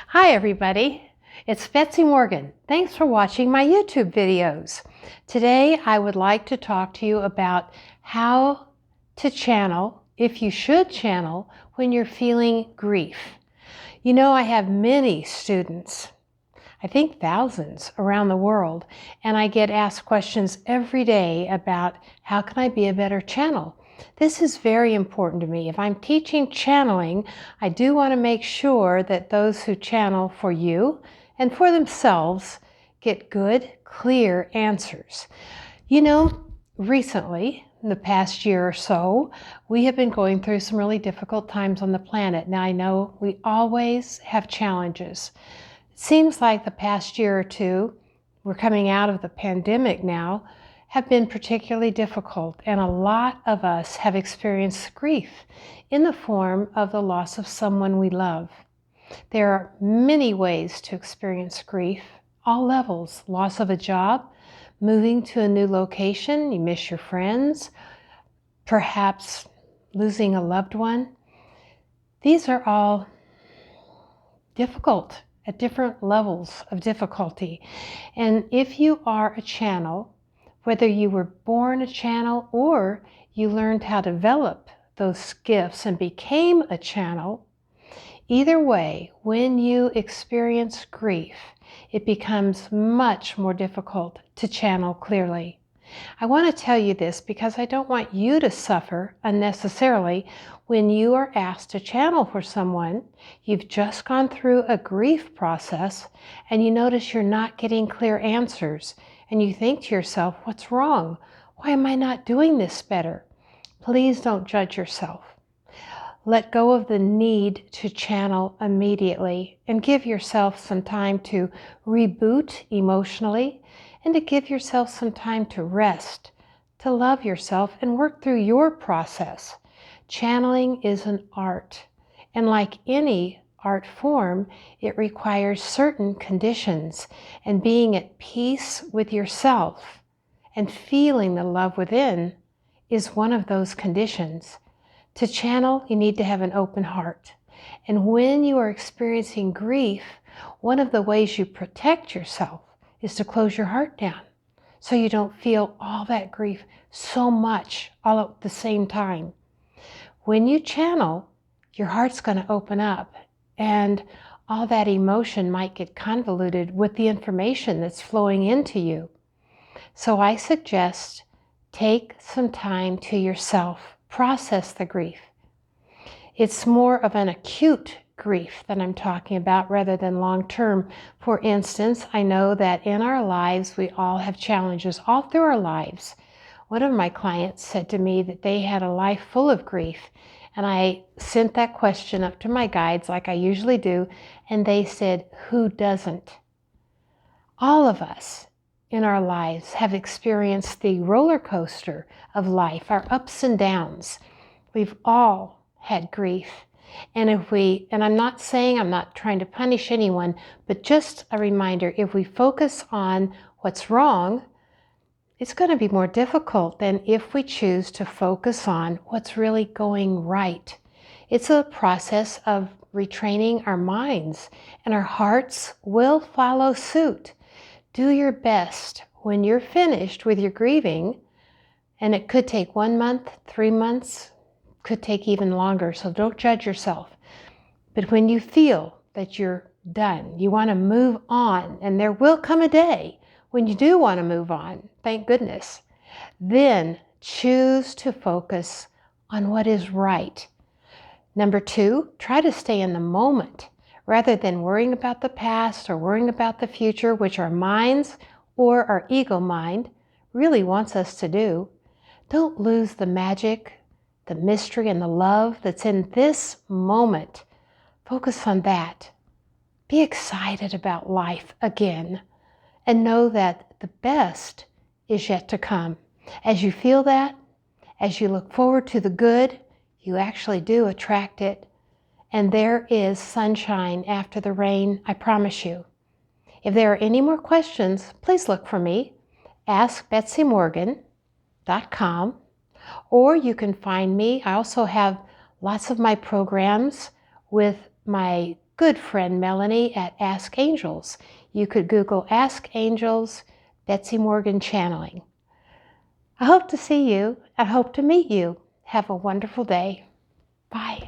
Hi everybody, it's Betsy-Morgan. Thanks for watching my YouTube videos. Today I would like to talk to you about how to channel, if you should channel, when you're feeling grief. You know, I have many students, I think thousands around the world, and I get asked questions every day about how can I be a better channel. This is very important to me. If I'm teaching channeling, I do want to make sure that those who channel for you and for themselves get good, clear answers. You know, recently, in the past year or so, we have been going through some really difficult times on the planet. Now, I know we always have challenges. It seems like the past year or two, we're coming out of the pandemic now, have been particularly difficult, and a lot of us have experienced grief in the form of the loss of someone we love. There are many ways to experience grief, all levels: loss of a job, moving to a new location, you miss your friends, perhaps losing a loved one. These are all difficult at different levels of difficulty. And if you are a channel, whether you were born a channel or you learned how to develop those gifts and became a channel, either way, when you experience grief, it becomes much more difficult to channel clearly. I want to tell you this because I don't want you to suffer unnecessarily when you are asked to channel for someone. You've just gone through a grief process and you notice you're not getting clear answers. And you think to yourself, what's wrong? Why am I not doing this better? Please don't judge yourself. Let go of the need to channel immediately and give yourself some time to reboot emotionally and to give yourself some time to rest, to love yourself and work through your process. Channeling is an art, and like any art form, it requires certain conditions, and being at peace with yourself and feeling the love within is one of those conditions. To channel, you need to have an open heart. And when you are experiencing grief, one of the ways you protect yourself is to close your heart down so you don't feel all that grief so much all at the same time. When you channel, your heart's going to open up, and all that emotion might get convoluted with the information that's flowing into you. So I suggest take some time to yourself, process the grief. It's more of an acute grief that I'm talking about rather than long-term. For instance, I know that in our lives, we all have challenges all through our lives. One of my clients said to me that they had a life full of grief, and I sent that question up to my guides like I usually do, and they said, who doesn't? All of us in our lives have experienced the roller coaster of life, our ups and downs. We've all had grief. And I'm not saying, I'm not trying to punish anyone, but just a reminder, if we focus on what's wrong, it's going to be more difficult than if we choose to focus on what's really going right. It's a process of retraining our minds, and our hearts will follow suit. Do your best when you're finished with your grieving, and it could take 1 month, 3 months, could take even longer, so don't judge yourself. But when you feel that you're done, you want to move on, and there will come a day when you do want to move on, thank goodness, then choose to focus on what is right. Number 2, try to stay in the moment rather than worrying about the past or worrying about the future, which our minds or our ego mind really wants us to do. Don't lose the magic, the mystery, and the love that's in this moment. Focus on that. Be excited about life again, and know that the best is yet to come. As you feel that, as you look forward to the good, you actually do attract it. And there is sunshine after the rain, I promise you. If there are any more questions, please look for me. AskBetsy-Morgan.com. Or you can find me. I also have lots of my programs with my good friend Melanie at Ask Angels. You could Google Ask Angels Betsy-Morgan channeling. I hope to see you. I hope to meet you. Have a wonderful day. Bye.